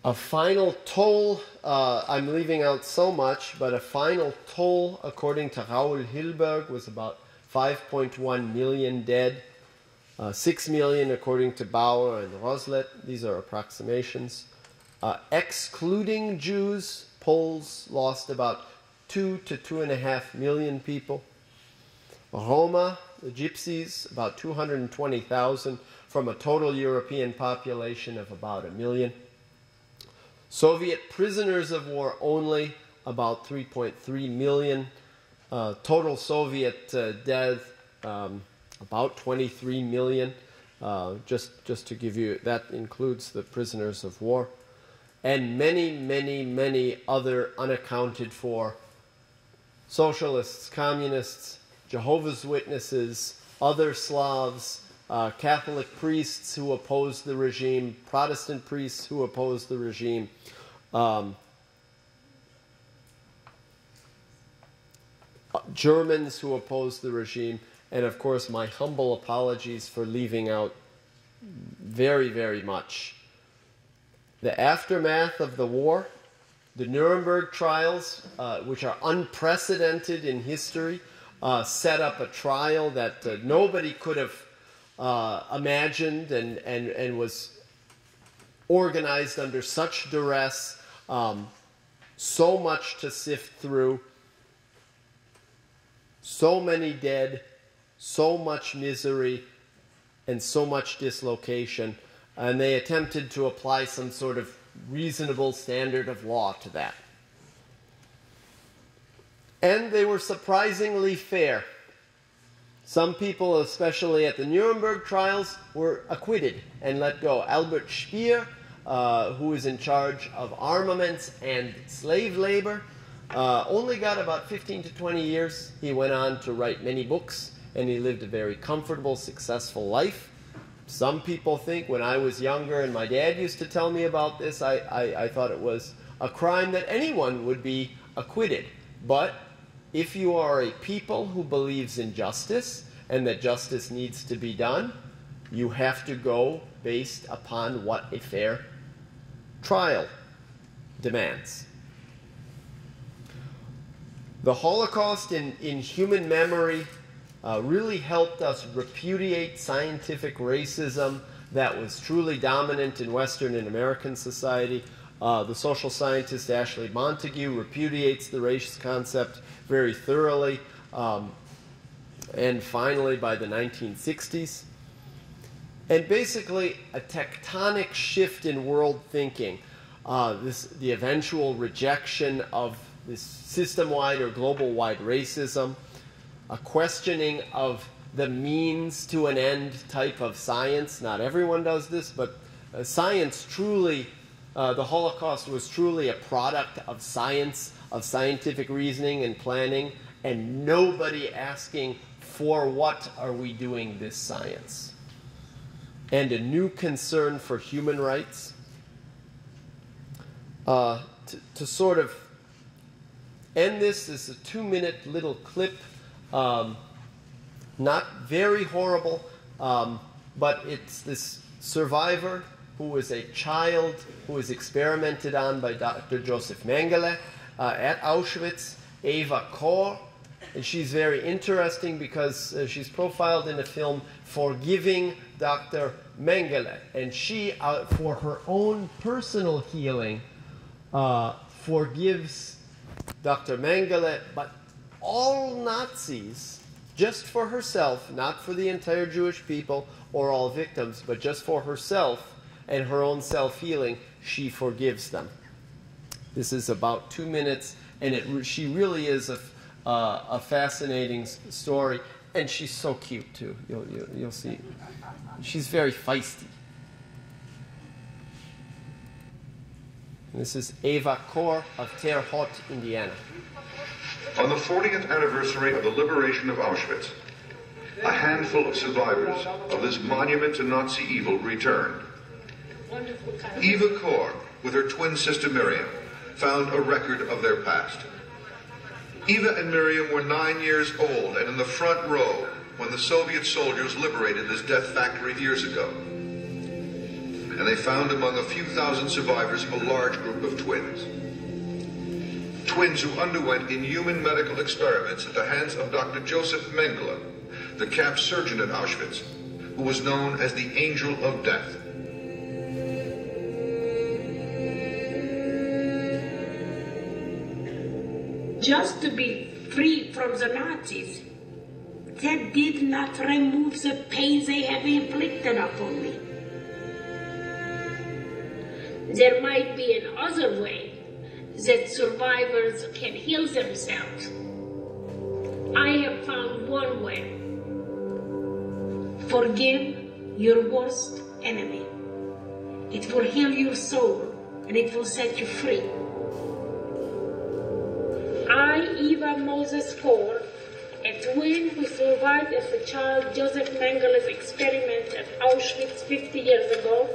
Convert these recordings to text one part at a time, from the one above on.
A final toll, I'm leaving out so much, but a final toll, according to Raoul Hilberg, was about 5.1 million dead. 6 million according to Bauer and Roslet. These are approximations. Excluding Jews, Poles lost about 2 to 2.5 million people. Roma, the Gypsies, about 220,000 from a total European population of about 1 million. Soviet prisoners of war only, about 3.3 million. Total Soviet death, about 23 million. Just to give you, that includes the prisoners of war. And many, many, many other unaccounted for socialists, communists, Jehovah's Witnesses, other Slavs, Catholic priests who opposed the regime, Protestant priests who opposed the regime, Germans who opposed the regime, and of course my humble apologies for leaving out very, very much. The aftermath of the war, the Nuremberg trials, which are unprecedented in history, set up a trial that nobody could have imagined and was organized under such duress, so much to sift through, so many dead, so much misery, and so much dislocation. And they attempted to apply some sort of reasonable standard of law to that. And they were surprisingly fair. Some people, especially at the Nuremberg trials, were acquitted and let go. Albert Speer, who is in charge of armaments and slave labor, only got about 15 to 20 years. He went on to write many books, and he lived a very comfortable, successful life. Some people think, when I was younger and my dad used to tell me about this, I thought it was a crime that anyone would be acquitted. But if you are a people who believes in justice and that justice needs to be done, you have to go based upon what a fair trial demands. The Holocaust in human memory really helped us repudiate scientific racism that was truly dominant in Western and American society. The social scientist Ashley Montagu repudiates the race concept very thoroughly, and finally by the 1960s. And basically a tectonic shift in world thinking, the eventual rejection of this system-wide or global-wide racism, a questioning of the means to an end type of science. Not everyone does this, but science truly, the Holocaust was truly a product of science, of scientific reasoning and planning, and nobody asking, for what are we doing this science? And a new concern for human rights. To sort of end this is a 2-minute little clip. Not very horrible, but it's this survivor who was a child who was experimented on by Dr. Joseph Mengele at Auschwitz, Eva Kor. And she's very interesting because she's profiled in the film Forgiving Dr. Mengele. And she, for her own personal healing, forgives Dr. Mengele, but all Nazis, just for herself, not for the entire Jewish people or all victims, but just for herself and her own self-healing, she forgives them. This is about 2 minutes, and she really is a fascinating story, and she's so cute too. You'll see. She's very feisty. And this is Eva Kor of Terre Haute, Indiana. On the 40th anniversary of the liberation of Auschwitz, a handful of survivors of this monument to Nazi evil returned. Eva Kor, with her twin sister Miriam, found a record of their past. Eva and Miriam were 9 years old and in the front row when the Soviet soldiers liberated this death factory years ago. and they found among a few thousand survivors a large group of twins. Twins who underwent inhuman medical experiments at the hands of Dr. Joseph Mengele, the camp surgeon at Auschwitz, who was known as the Angel of Death. Just to be free from the Nazis, that did not remove the pain they have inflicted upon me. There might be another way that survivors can heal themselves. I have found one way. Forgive your worst enemy. It will heal your soul and it will set you free. I, Eva Moses Ford, a twin who survived as a child Joseph Mengele's experiment at Auschwitz 50 years ago,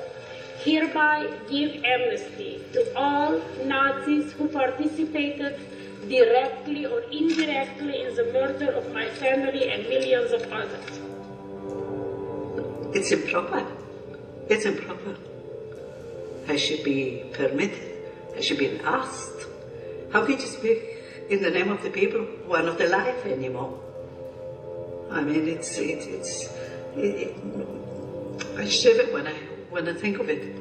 hereby give amnesty to all Nazis who participated directly or indirectly in the murder of my family and millions of others. It's improper. It's improper. I should be permitted. I should be asked. How can you speak in the name of the people who are not alive anymore? I mean, I shiver when I think of it.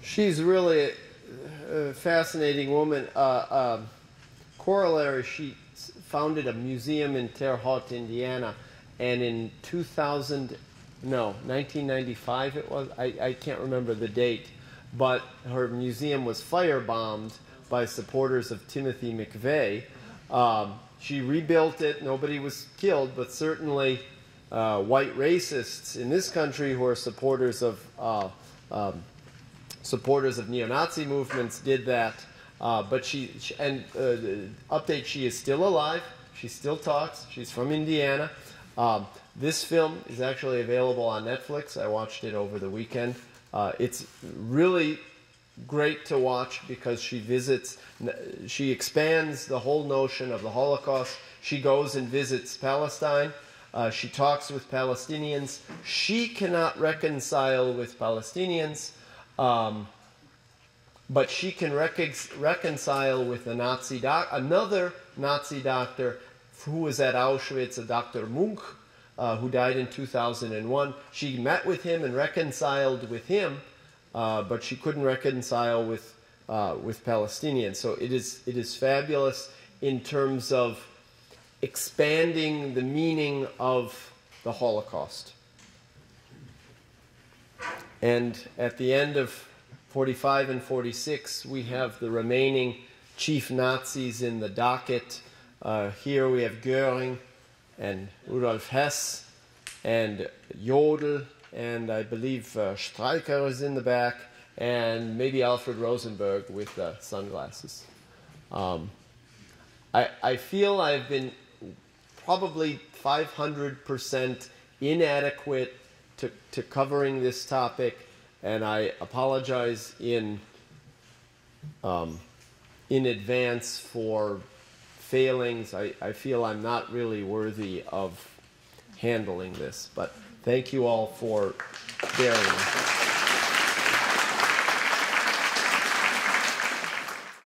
She's really a fascinating woman. Corollary, she founded a museum in Terre Haute, Indiana, and in 1995 it was, I can't remember the date, but her museum was firebombed by supporters of Timothy McVeigh. She rebuilt it, nobody was killed, but certainly white racists in this country who are supporters of neo-Nazi movements did that, but update, she is still alive, she still talks, she's from Indiana. This film is actually available on Netflix. I watched it over the weekend. It's really great to watch because she expands the whole notion of the Holocaust. She goes and visits Palestine. She talks with Palestinians. She cannot reconcile with Palestinians. But she can reconcile with another Nazi doctor who was at Auschwitz, a Dr. Munch, who died in 2001. She met with him and reconciled with him, but she couldn't reconcile with Palestinians. So it is fabulous in terms of expanding the meaning of the Holocaust. And at the end of 45 and 46, we have the remaining chief Nazis in the docket. Here we have Göring and Rudolf Hess and Jodl, and I believe Streicher is in the back, and maybe Alfred Rosenberg with sunglasses. I feel I've been probably 500% inadequate to covering this topic, and I apologize in advance for failings. I feel I'm not really worthy of handling this, but thank you all for bearing with me.